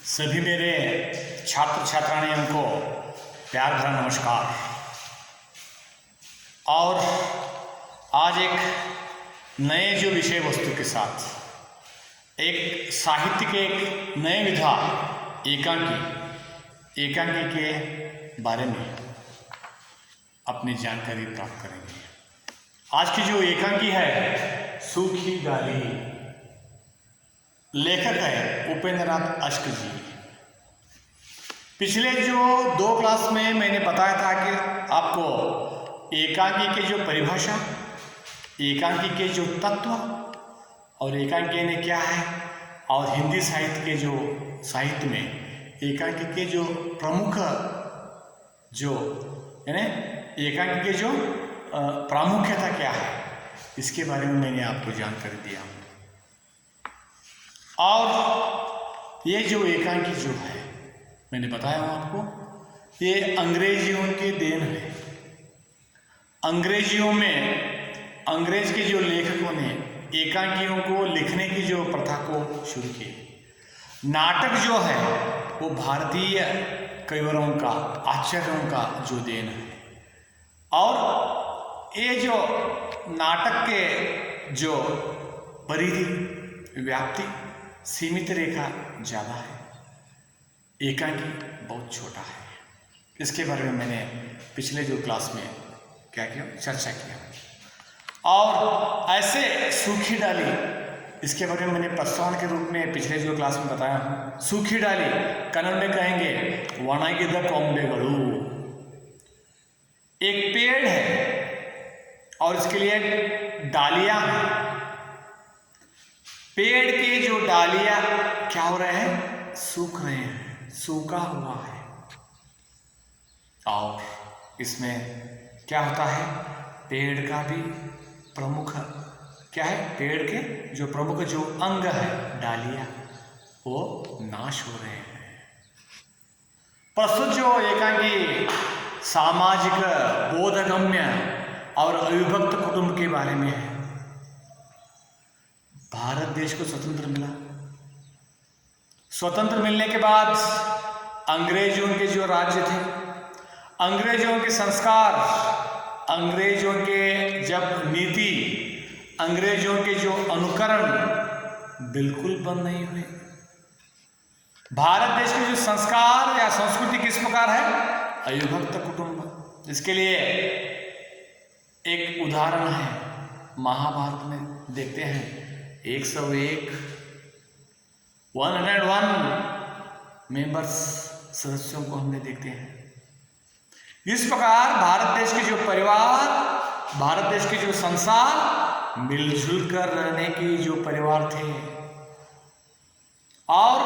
सभी मेरे छात्र छात्राओं को प्यार भरा नमस्कार। और आज एक नए जो विषय वस्तु के साथ एक साहित्य के एक नए विधा एकांकी के बारे में अपनी जानकारी प्राप्त करेंगे। आज की जो एकांकी है सूखी डाली, लेखक है उपेंद्र नाथ अश्क जी। पिछले जो 2 क्लास में मैंने बताया था कि आपको एकांकी के जो परिभाषा, एकांकी के जो तत्व और एकांकी ने क्या है, और हिंदी साहित्य के जो साहित्य में एकांकी के जो प्रमुख जो यानी एकांकी के जो प्रामुख्यता क्या है, इसके बारे में मैंने आपको जानकारी दिया। और ये जो एकांकी जो है मैंने बताया हूँ आपको, ये अंग्रेजियों की देन है। अंग्रेजियों में अंग्रेज के जो लेखकों ने एकांकियों को लिखने की जो प्रथा को शुरू की। नाटक जो है वो भारतीय कविवरों का, आचार्यों का जो देन है। और ये जो नाटक के जो परिधि व्याप्ति सीमित रेखा ज़्यादा है, एकांकी बहुत छोटा है। इसके बारे में मैंने पिछले जो क्लास में क्या किया, चर्चा किया। और ऐसे सूखी डाली, इसके बारे में मैंने प्रस्तावना के रूप में पिछले जो क्लास में बताया हूँ। सूखी डाली कन्नड़ में कहेंगे वनागिद कोंबेगलू। एक पेड़ है और इसके लिए डालियां हैं। पेड़ के जो डालियां क्या हो रहे हैं, सूख रहे हैं, सूखा हुआ है। और इसमें क्या होता है, पेड़ का भी प्रमुख क्या है, पेड़ के जो प्रमुख जो अंग है डालियां, वो नाश हो रहे हैं। प्रस्तुत जो एकांकी सामाजिक बोधगम्य और अविभक्त कुटुंब के बारे में है। भारत देश को स्वतंत्र मिला। स्वतंत्र मिलने के बाद अंग्रेजों के जो राज्य थे, अंग्रेजों के संस्कार, अंग्रेजों के जब नीति, अंग्रेजों के जो अनुकरण बिल्कुल बंद नहीं हुए। भारत देश के जो संस्कार या संस्कृति किस प्रकार है, अविभक्त कुटुंब। इसके लिए एक उदाहरण है, महाभारत में देखते हैं 101 मेंबर्स, सदस्यों को हमने देखते हैं। इस प्रकार भारत देश के जो परिवार, भारत देश के जो संसार मिलजुल कर रहने के जो परिवार थे। और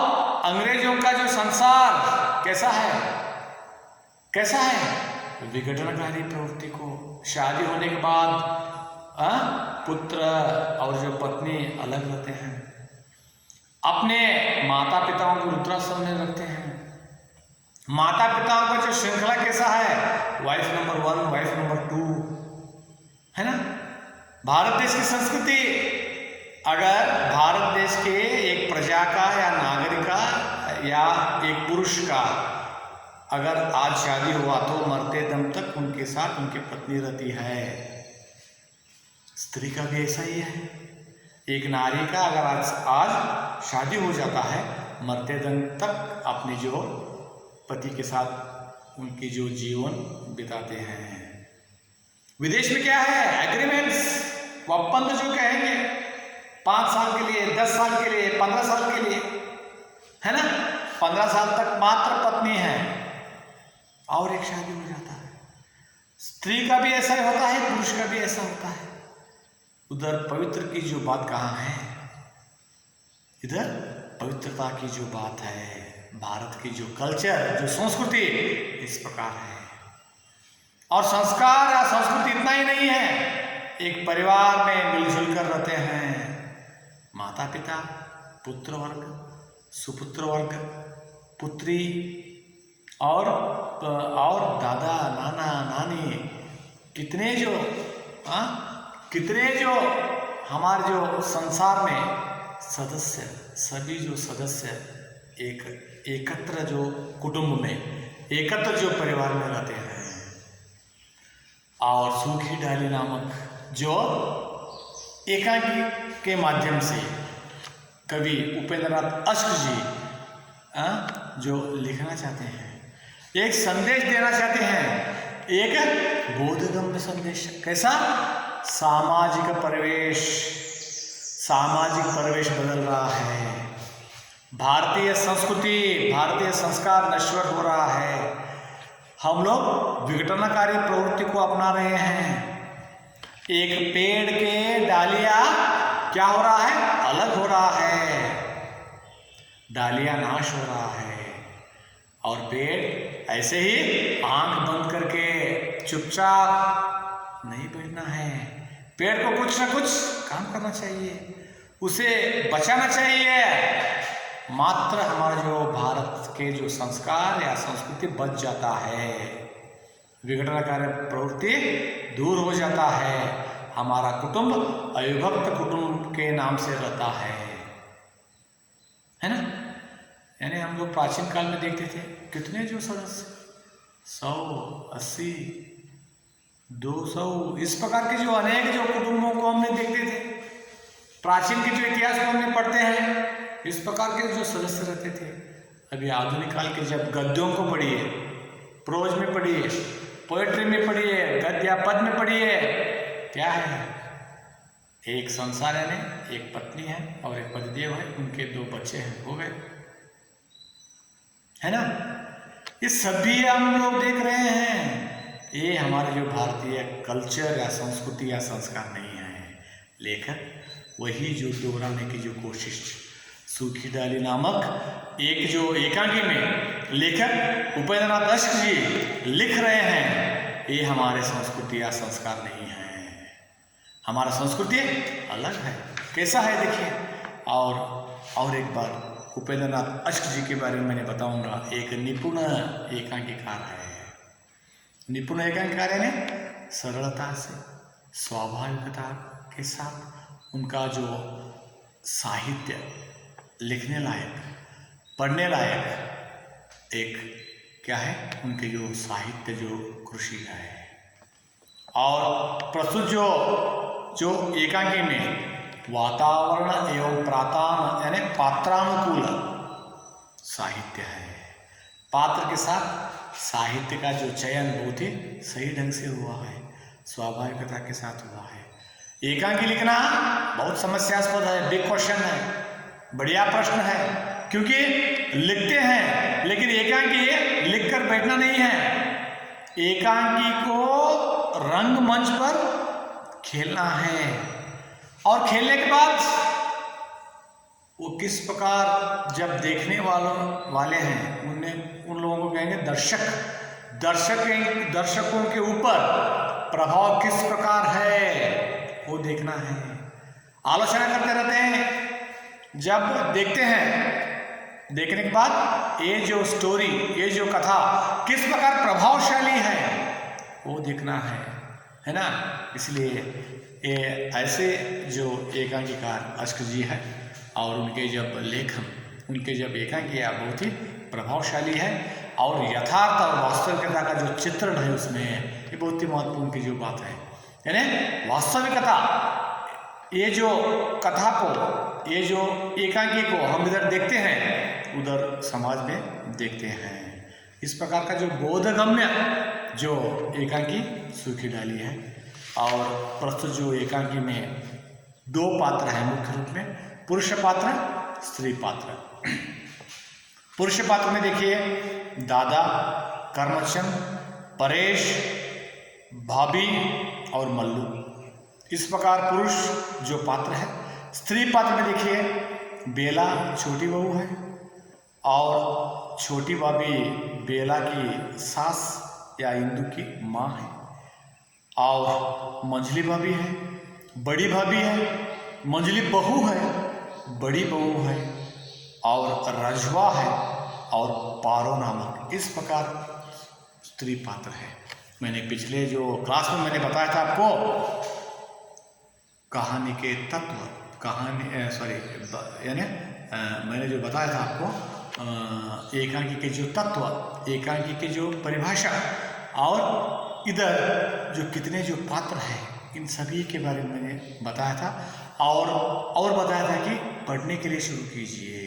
अंग्रेजों का जो संसार कैसा है, विघटनकारी प्रवृत्ति को। शादी होने के बाद पुत्र और जो पत्नी अलग रहते हैं, अपने माता पिताओं को वृद्धाश्रम में रखते हैं। माता पिताओं का जो श्रृंखला कैसा है, वाइफ नंबर 1, वाइफ नंबर 2, है ना। भारत देश की संस्कृति, अगर भारत देश के एक प्रजा का या नागरिक का या एक पुरुष का अगर आज शादी हुआ तो मरते दम तक उनके साथ उनकी पत्नी रहती है। स्त्री का भी ऐसा ही है। एक नारी का अगर आज शादी हो जाता है, मरते दम तक अपने जो पति के साथ उनकी जो जीवन बिताते हैं। विदेश में क्या है, एग्रीमेंट्स, वपंद जो कहेंगे, 5 साल के लिए, 10 साल के लिए, 15 साल के लिए, है ना। 15 साल तक मात्र पत्नी है और एक शादी हो जाता है। स्त्री का भी ऐसा ही होता है, पुरुष का भी ऐसा होता है। उधर पवित्र की जो बात कहाँ है, इधर पवित्रता की जो बात है। भारत की जो कल्चर, जो संस्कृति इस प्रकार है। और संस्कार या संस्कृति इतना ही नहीं है, एक परिवार में मिलजुल कर रहते हैं। माता पिता, पुत्र वर्ग, सुपुत्र वर्ग, पुत्री और दादा नाना नानी, कितने जो हमारे जो संसार में सदस्य, सभी जो सदस्य एक एकत्र जो कुटुंब में, एकत्र जो परिवार में रहते हैं। और सूखी डाली नामक जो एकांकी के माध्यम से कवि उपेंद्रनाथ अश्क जी जो लिखना चाहते हैं, एक संदेश देना चाहते हैं, एक बोधगम्य संदेश। कैसा? सामाजिक परिवेश बदल रहा है, भारतीय संस्कृति, भारतीय संस्कार नश्वर हो रहा है, हम लोग विघटनकारी प्रवृत्ति को अपना रहे हैं। एक पेड़ के डालियां क्या हो रहा है? अलग हो रहा है, डालियां नाश हो रहा है, और पेड़ ऐसे ही आंख बंद करके चुपचाप नहीं बैठना है। पेड़ को कुछ ना कुछ काम करना चाहिए, उसे बचाना चाहिए। मात्र हमारा जो भारत के जो संस्कार या संस्कृति बच जाता है, विघटनकारी प्रवृत्ति दूर हो जाता है, हमारा कुटुंब अविभक्त कुटुंब के नाम से रहता है ना। यानी हम लोग प्राचीन काल में देखते थे कितने जो सदस्य 100, 80, 200 इस प्रकार के जो अनेक जो कुटुंबों को हमने देखते थे। प्राचीन के जो इतिहास को हमने पढ़ते हैं, इस प्रकार के जो सदस्य रहते थे। अभी आधुनिक काल के जब गद्यों को पढ़िए, प्रोज में पढ़िए, पोएट्री में पढ़िए, गद्य या पद में पढ़िए, क्या है? एक संसार है, एक पत्नी है और एक पतिदेव है, उनके 2 बच्चे हैं, हो गए, है ना। ये सभी हम लोग देख रहे हैं। ये हमारे जो भारतीय कल्चर या संस्कृति या संस्कार नहीं है। लेखक वही जो दोहराने की जो कोशिश, सूखी डाली नामक एक जो एकांकी में लेखक उपेंद्रनाथ अश्क जी लिख रहे हैं, ये हमारे संस्कृति या संस्कार नहीं है। हमारा संस्कृति अलग है। कैसा है देखिए। और एक बार उपेंद्रनाथ अश्क जी के बारे में मैंने बताऊंगा। एक निपुण एकांकीकार है। निपुण एकांकीकार यानी सरलता से, स्वाभाविकता के साथ उनका जो साहित्य लिखने लायक, पढ़ने लायक एक क्या है, उनके जो साहित्य जो कृषि है। और प्रस्तुत जो एकांकी में वातावरण एवं प्रातान यानी पात्रानुकूल साहित्य है। पात्र के साथ साहित्य का जो चयन बहुत ही सही ढंग से हुआ है, स्वाभाविकता के साथ हुआ है। एकांकी लिखना बहुत समस्यास्पद है, बिग क्वेश्चन है, बढ़िया प्रश्न है, क्योंकि लिखते हैं लेकिन एकांकी लिखकर बैठना नहीं है। एकांकी को रंगमंच पर खेलना है, और खेलने के बाद वो किस प्रकार जब देखने वाले हैं उन लोगों को कहेंगे दर्शकों के ऊपर प्रभाव किस प्रकार है वो देखना है। आलोचना करते रहते हैं, जब देखते हैं, देखने के बाद ये जो स्टोरी, ये जो कथा किस प्रकार प्रभावशाली है वो देखना है ना। इसलिए ये ऐसे जो एकांकीकार अश्क जी है और उनके जब लेखन, उनके जब एकांकियाँ बहुत ही प्रभावशाली है, और यथार्थ और वास्तविकता का जो चित्रण है उसमें, ये बहुत ही महत्वपूर्ण की जो बात है। यानी वास्तविकता, ये जो कथा को, ये जो एकांकी को हम इधर देखते हैं, उधर समाज में देखते हैं। इस प्रकार का जो बोधगम्य जो एकांकी सूखी डाली है। और प्रस्तुत जो एकांकी में 2 पात्र हैं मुख्य रूप में, पुरुष पात्र, स्त्री पात्र। पुरुष पात्र में देखिए दादा, करमचंद, परेश, भाभी और मल्लू, इस प्रकार पुरुष जो पात्र है। स्त्री पात्र में देखिए बेला छोटी बहू है, और छोटी भाभी बेला की सास या इंदु की माँ है, और मंझली भाभी है, बड़ी भाभी है, मंझली बहू है, बड़ी बहू है, और रजवा है, और पारो नामक, इस प्रकार स्त्री पात्र है। मैंने पिछले जो क्लास में मैंने बताया था आपको, कहानी के तत्व, मैंने जो बताया था आपको एकांकी के जो तत्व, एकांकी के जो परिभाषा और इधर जो कितने जो पात्र हैं, इन सभी के बारे में मैंने बताया था और बताया था कि पढ़ने के लिए शुरू कीजिए,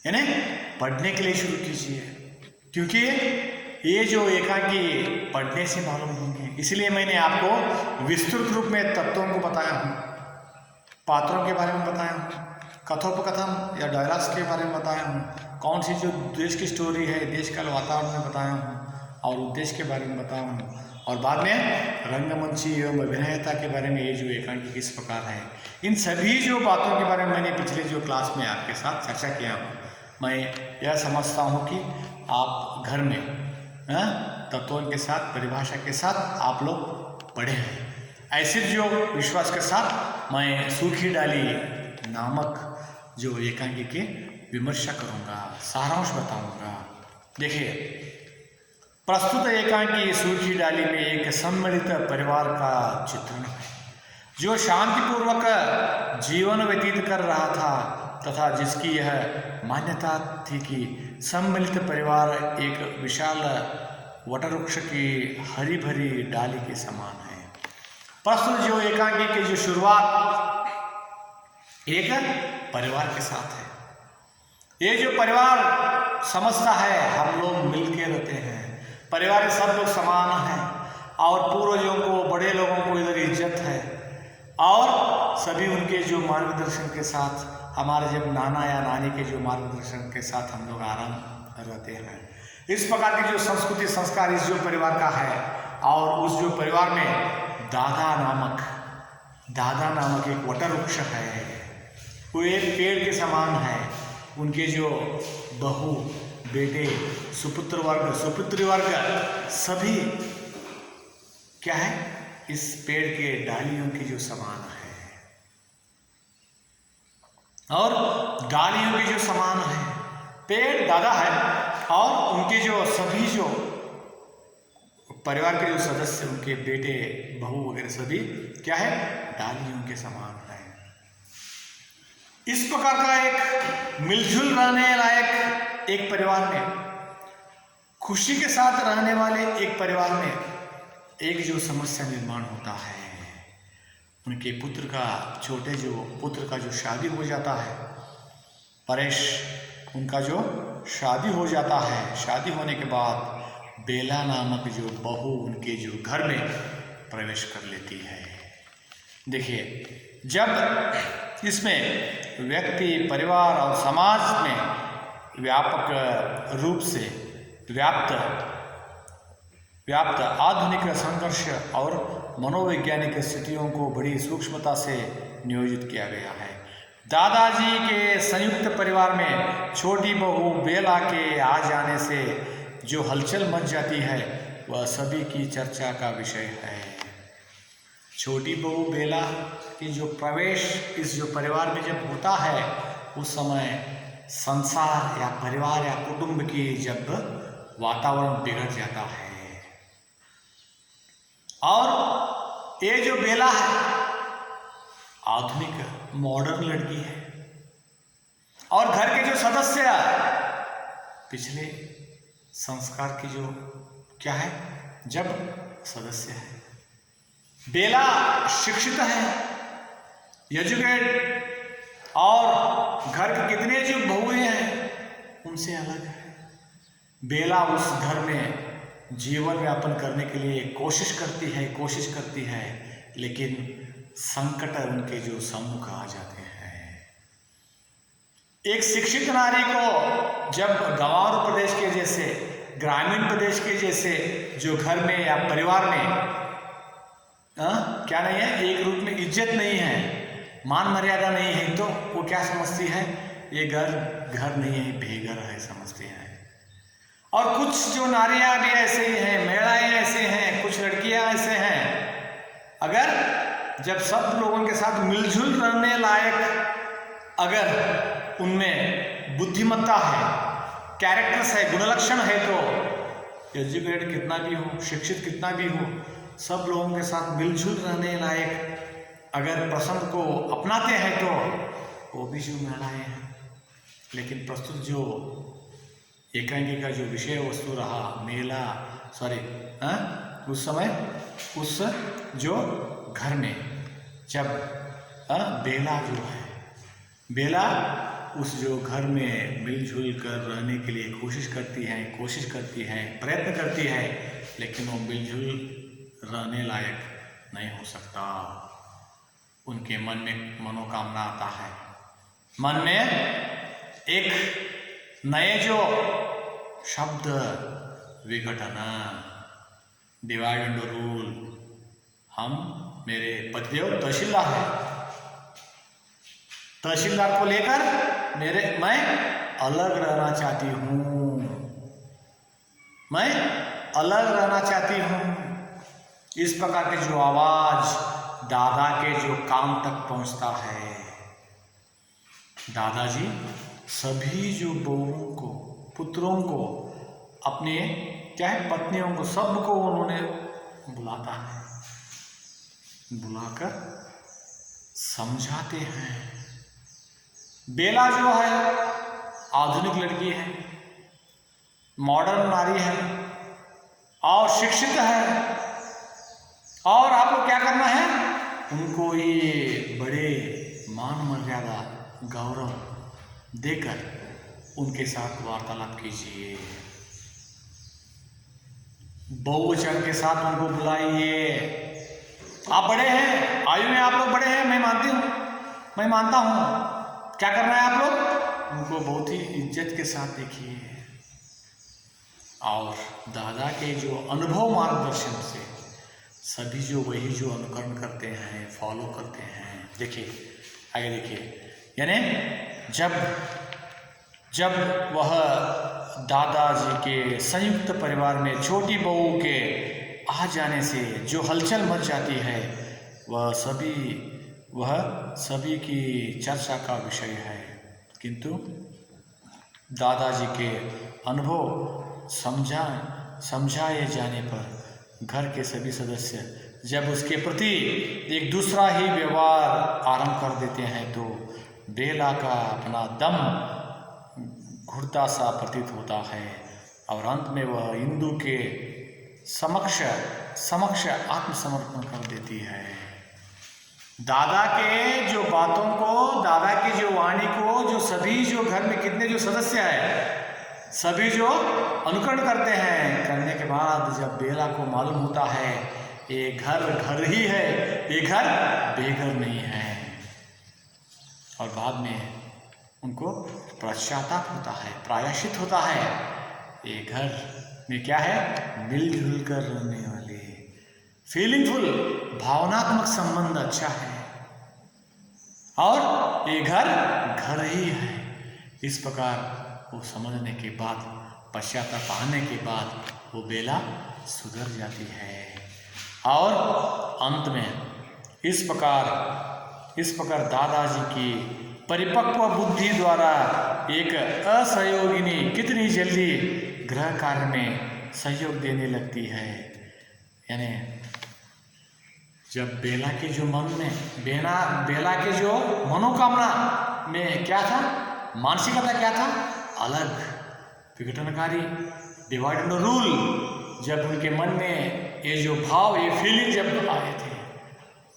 यानी पढ़ने के लिए शुरू कीजिए, क्योंकि ये जो एकांकी पढ़ने से मालूम होंगे। इसलिए मैंने आपको विस्तृत रूप में तत्वों को बताया हूँ, पात्रों के बारे में बताया हूँ, कथोपकथन या डायलॉग्स के बारे में बताया हूँ, कौन सी जो देश की स्टोरी है, देश का वातावरण में बताया हूँ और उद्देश्य के बारे में बताया हूँ, और बाद में रंगमंची एवं अभिनयता के बारे में ये जो एकांकी किस प्रकार है। इन सभी जो बातों के बारे में मैंने पिछले जो क्लास में आपके साथ चर्चा किया हूँ। मैं यह समझता हूँ कि आप घर में तत्वों के साथ, परिभाषा के साथ आप लोग पढ़े हैं। ऐसे जो विश्वास के साथ मैं सूखी डाली नामक जो एकांकी के विमर्शा करूँगा, सारांश बताऊँगा। देखिए, प्रस्तुत एकांकी सूखी डाली में एक सम्मिलित परिवार का चित्रण है जो शांतिपूर्वक जीवन व्यतीत कर रहा था तथा जिसकी यह मान्यता थी कि सम्मिलित परिवार एक विशाल वटवृक्ष की हरी भरी डाली के समान है। प्रस्तुत जो एकांकी की जो शुरुआत एक परिवार के साथ है। ये जो परिवार समझता है हम लोग मिलके रहते हैं, परिवार में सब लोग समान हैं और पूर्वजों को, बड़े लोगों को इधर इज्जत है और सभी उनके जो मार्गदर्शन के साथ, हमारे जब नाना या नानी के जो मार्गदर्शन के साथ हम लोग आराम रहते हैं। इस प्रकार की जो संस्कृति संस्कार इस जो परिवार का है और उस जो परिवार में दादा नामक एक वटवृक्ष है, वो एक पेड़ के समान है। उनके जो बहू, बेटे, सुपुत्री वर्ग सभी क्या है, इस पेड़ के डालियों की जो समान है और डालियों की जो समान है। पेड़ दादा है और उनके जो सभी जो परिवार के जो सदस्य, उनके बेटे, बहू वगैरह सभी क्या है, डालियों के समान है। इस प्रकार का एक मिलजुल रहने लायक एक परिवार में, खुशी के साथ रहने वाले एक परिवार में एक जो समस्या निर्माण होता है, उनके पुत्र का, छोटे जो पुत्र का जो शादी हो जाता है, परेश, उनका जो शादी हो जाता है। शादी होने के बाद बेला नामक जो बहू उनके जो घर में प्रवेश कर लेती है। देखिए, जब इसमें व्यक्ति, परिवार और समाज में व्यापक रूप से व्याप्त आधुनिक संघर्ष और मनोवैज्ञानिक स्थितियों को बड़ी सूक्ष्मता से नियोजित किया गया है। दादाजी के संयुक्त परिवार में छोटी बहू बेला के आ जाने से जो हलचल मच जाती है वह सभी की चर्चा का विषय है। छोटी बहू बेला की जो प्रवेश इस जो परिवार में जब होता है, उस समय संसार या परिवार या कुटुंब की जब वातावरण बिगड़ जाता है। और ये जो बेला है आधुनिक मॉडर्न लड़की है और घर के जो सदस्य पिछले संस्कार की जो क्या है, जब सदस्य है। बेला शिक्षित है, एजुकेट, और घर के कितने जो बहुएं हैं उनसे अलग है। बेला उस घर में जीवन यापन करने के लिए कोशिश करती है, लेकिन संकट उनके जो सम्मुख आ जाते हैं। एक शिक्षित नारी को जब गांव प्रदेश के जैसे, ग्रामीण प्रदेश के जैसे जो घर में या परिवार में क्या नहीं है, एक रूप में इज्जत नहीं है, मान मर्यादा नहीं है, तो वो क्या समझती है, ये घर नहीं है, बेघर है समझती है। और कुछ जो नारियां भी ऐसे ही हैं, महिलाएं ऐसे हैं, कुछ लड़कियां ऐसे हैं, अगर जब सब लोगों के साथ मिलजुल रहने लायक अगर उनमें बुद्धिमत्ता है, कैरेक्टर्स है, गुणलक्षण है, तो एजुकेट कितना भी हो, शिक्षित कितना भी हो, सब लोगों के साथ मिलजुल रहने लायक अगर प्रसंग को अपनाते हैं तो वो भी जो महिलाएं हैं। लेकिन प्रस्तुत जो एकांकी का जो विषय वस्तु रहा मेला उस समय उस जो घर में जब बेला जो है, बेला उस जो घर में मिलजुल कर रहने के लिए कोशिश करती है, प्रयत्न करती है, लेकिन वो मिलजुल रहने लायक नहीं हो सकता। उनके मन में मनोकामना आता है, मन में एक नए जो शब्द विघटन, डिवाइड एंड रूल। मेरे पतिदेव तहसीलदार है, तहसीलदार को लेकर मैं अलग रहना चाहती हूँ, मैं अलग रहना चाहती हूँ। इस प्रकार के जो आवाज दादा के जो कान तक पहुँचता है। दादाजी सभी जो बहुओं को, पुत्रों को, अपने पत्नियों को, सबको उन्होंने बुलाता है, बुलाकर समझाते हैं। बेला जो है आधुनिक लड़की है, मॉडर्न नारी है और शिक्षित है, और आपको क्या करना है, उनको ये बड़े मान मर्यादा गौरव देकर उनके साथ वार्तालाप कीजिए, बहुवचन के साथ उनको बुलाइए। आप बड़े हैं, आयु में आप लोग बड़े हैं, मैं मानता हूँ। क्या करना है आप लोग, उनको बहुत ही इज्जत के साथ देखिए। और दादा के जो अनुभव मार्गदर्शन से सभी जो वही जो अनुकरण करते हैं, फॉलो करते हैं। देखिए आगे देखिए, यानी जब वह दादाजी के संयुक्त परिवार में छोटी बहू के आ जाने से जो हलचल मच जाती है, वह सभी की चर्चा का विषय है। किंतु दादाजी के अनुभव समझाए जाने पर घर के सभी सदस्य जब उसके प्रति एक दूसरा ही व्यवहार आरंभ कर देते हैं, तो बेला का अपना दम घुटता सा प्रतीत होता है और अंत में वह इंदु के समक्ष आत्मसमर्पण कर देती है। दादा के जो बातों को, दादा की जो वाणी को, जो सभी जो घर में कितने जो सदस्य हैं, सभी जो अनुकरण करते हैं, करने के बाद जब बेला को मालूम होता है ये घर ही है, ये घर बेघर नहीं है, और बाद में उनको पश्चाताप होता है, प्रायश्चित होता है। ये घर में क्या है, मिलजुल कर रहने वाले, फीलिंगफुल, भावनात्मक संबंध अच्छा है, और ये घर ही है। इस प्रकार वो समझने के बाद, पश्चाताप आने के बाद वो बेला सुधर जाती है, और अंत में इस प्रकार दादाजी की परिपक्व बुद्धि द्वारा एक असहयोगिनी कितनी जल्दी गृह कार्य में सहयोग देने लगती है। यानी जब बेला के जो मन में, बेला के जो मनोकामना में क्या था, मानसिकता क्या था, अलग, विघटनकारी, डिवाइड एंड रूल, जब उनके मन में ये जो भाव, ये फीलिंग जब आए थे,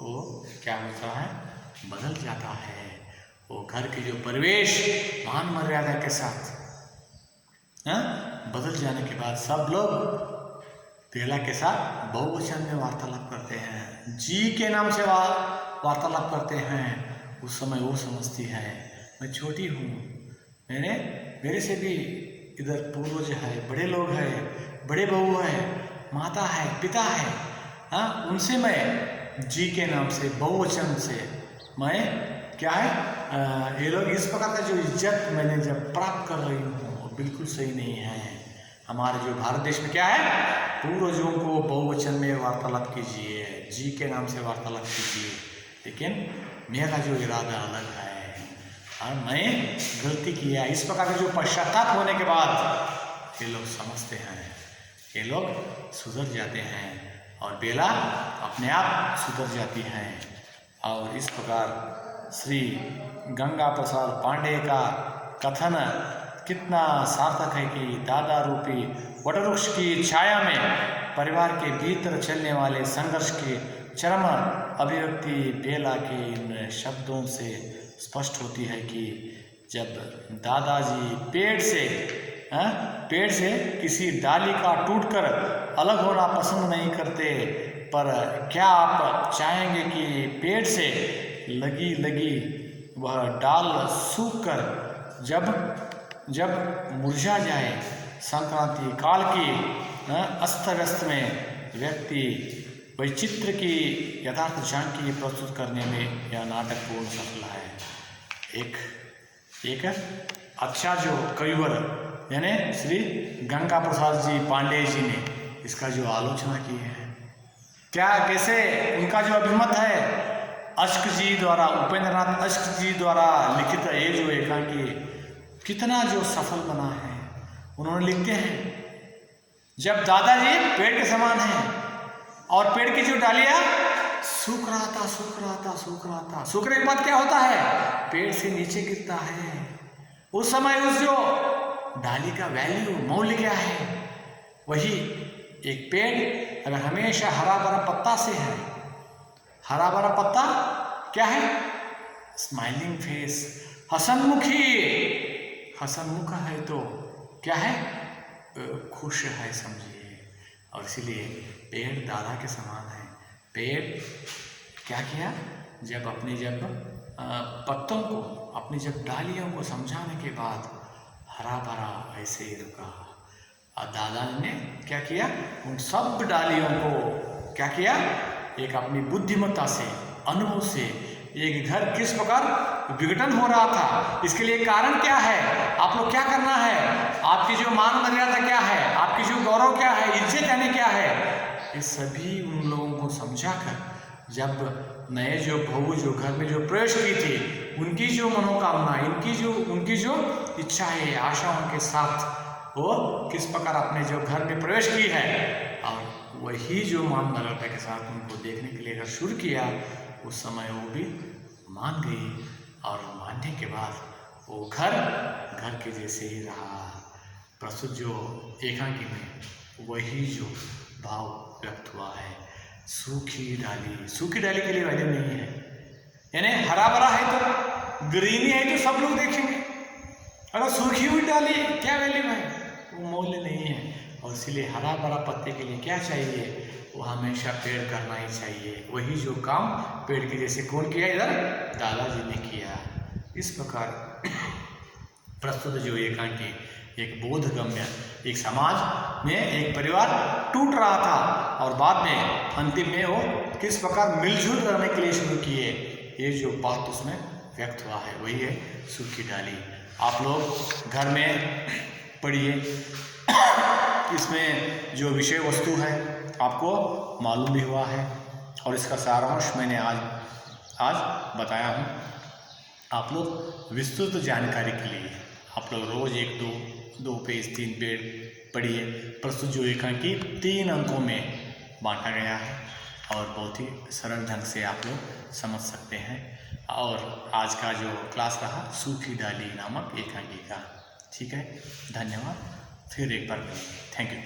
वो क्या होता है, बदल जाता है। वो घर के जो परिवेश मान मर्यादा के साथ बदल जाने के बाद सब लोग बेला के साथ बहुवचन में वार्तालाप करते हैं, जी के नाम से वार्तालाप करते हैं। उस समय वो समझती है मैं छोटी हूँ, मेरे से भी इधर पूर्वज है, बड़े लोग हैं, बड़े बहू है, माता है, पिता है, उनसे मैं जी के नाम से, बहुवचन से मैं क्या है, ये लोग इस प्रकार का जो इज्जत मैंने जब प्राप्त कर रही हूँ, वो बिल्कुल सही नहीं है। हमारे जो भारत देश में क्या है, पूर्वजों को बहुवचन में वार्तालाप कीजिए, जी के नाम से वार्तालाप कीजिए, लेकिन मेरा जो इरादा अलग है, और मैं गलती किया। इस प्रकार का जो पश्चाताप होने के बाद ये लोग समझते हैं, ये लोग सुधर जाते हैं, और बेला अपने आप सुधर जाती हैं। और इस प्रकार श्री गंगा प्रसाद पांडे का कथन कितना सार्थक है कि दादा रूपी वटवृक्ष की छाया में परिवार के भीतर चलने वाले संघर्ष की चरम अभिव्यक्ति बेला के इन शब्दों से स्पष्ट होती है कि जब दादाजी पेड़ से किसी डाली का टूटकर अलग होना पसंद नहीं करते, पर क्या आप चाहेंगे कि पेड़ से लगी वह डाल सूखकर जब मुरझा जाए, संक्रांति काल की अस्त व्यस्त में व्यक्ति वैचित्र की यथार्थ झांकी प्रस्तुत करने में यह नाटक पूर्ण सफल है। एक अच्छा जो कविवर यानी श्री गंगा प्रसाद जी पांडे जी ने इसका जो आलोचना की है, क्या कैसे उनका जो अभिमत है अश्क जी द्वारा, उपेंद्र नाथ अश्क जी द्वारा लिखित ये जो एकांकी कितना जो सफल बना है। उन्होंने लिखते हैं, जब दादाजी पेड़ के समान हैं और पेड़ की जो डालियां सूख रहा था, सूखने के बाद क्या होता है, पेड़ से नीचे गिरता है। उस समय उस जो डाली का वैल्यू, मूल्य क्या है, वही एक पेड़ अगर हमेशा हरा भरा पत्ता से है, हरा भरा पत्ता क्या है, स्माइलिंग फेस, हसनमुख है तो क्या है, खुश है समझिए। और इसीलिए पेड़ दादा के समान है। पेड़ क्या किया, जब पत्तों को, अपनी जब डालियों को समझाने के बाद हरा भरा ऐसे ही रुका। और दादा ने क्या किया, उन सब डालियों को क्या किया, एक अपनी बुद्धिमत्ता से, अनुभव से, एक घर किस प्रकार विघटन हो रहा था, इसके लिए कारण क्या है, आप लोग क्या करना है, आपकी जो मान मर्यादा क्या है, आपकी जो गौरव क्या है, इज्जत यानी क्या है, ये सभी उन लोगों को समझाकर जब नए जो बहू जो घर में जो प्रवेश की थी, उनकी जो मनोकामना, उनकी जो इच्छाएं, आशाओं के साथ वो किस प्रकार अपने जो घर में प्रवेश की है, और वही जो मान मर्यादा के साथ उनको देखने के लिए अगर शुरू किया, उस समय वो भी मान गई। और मानने के बाद वो घर के जैसे ही रहा। प्रस्तुत जो एकांकी में वही जो भाव व्यक्त हुआ है। सूखी डाली के लिए वैल्यू नहीं है, यानी हरा भरा है तो, ग्रीनी है तो सब लोग देखेंगे, अगर सूखी हुई डाली क्या वैल्यू है, वो मूल्य नहीं है। और इसीलिए हरा भरा पत्ते के लिए क्या चाहिए, वो हमेशा पेड़ करना ही चाहिए। वही जो काम पेड़ के जैसे कौन किया, इधर दादाजी ने किया। इस प्रकार प्रस्तुत जो एकांकी एक बोधगम्य, एक समाज में एक परिवार टूट रहा था और बाद में अंतिम में वो किस प्रकार मिलजुल करने के लिए शुरू किए, ये जो बात उसमें व्यक्त हुआ है, वही है सूखी डाली। आप लोग घर में पढ़िए, इसमें जो विषय वस्तु है आपको मालूम भी हुआ है, और इसका सारांश मैंने आज बताया हूँ। आप लोग विस्तृत जानकारी के लिए आप लोग रोज 1-2 पेज 3 पेज पढ़िए। प्रस्तुत जो एकांकी 3 अंकों में बांटा गया है और बहुत ही सरल ढंग से आप लोग समझ सकते हैं। और आज का जो क्लास रहा सूखी डाली नामक एकांकी का। ठीक है, धन्यवाद। फिर एक बार थैंक यू।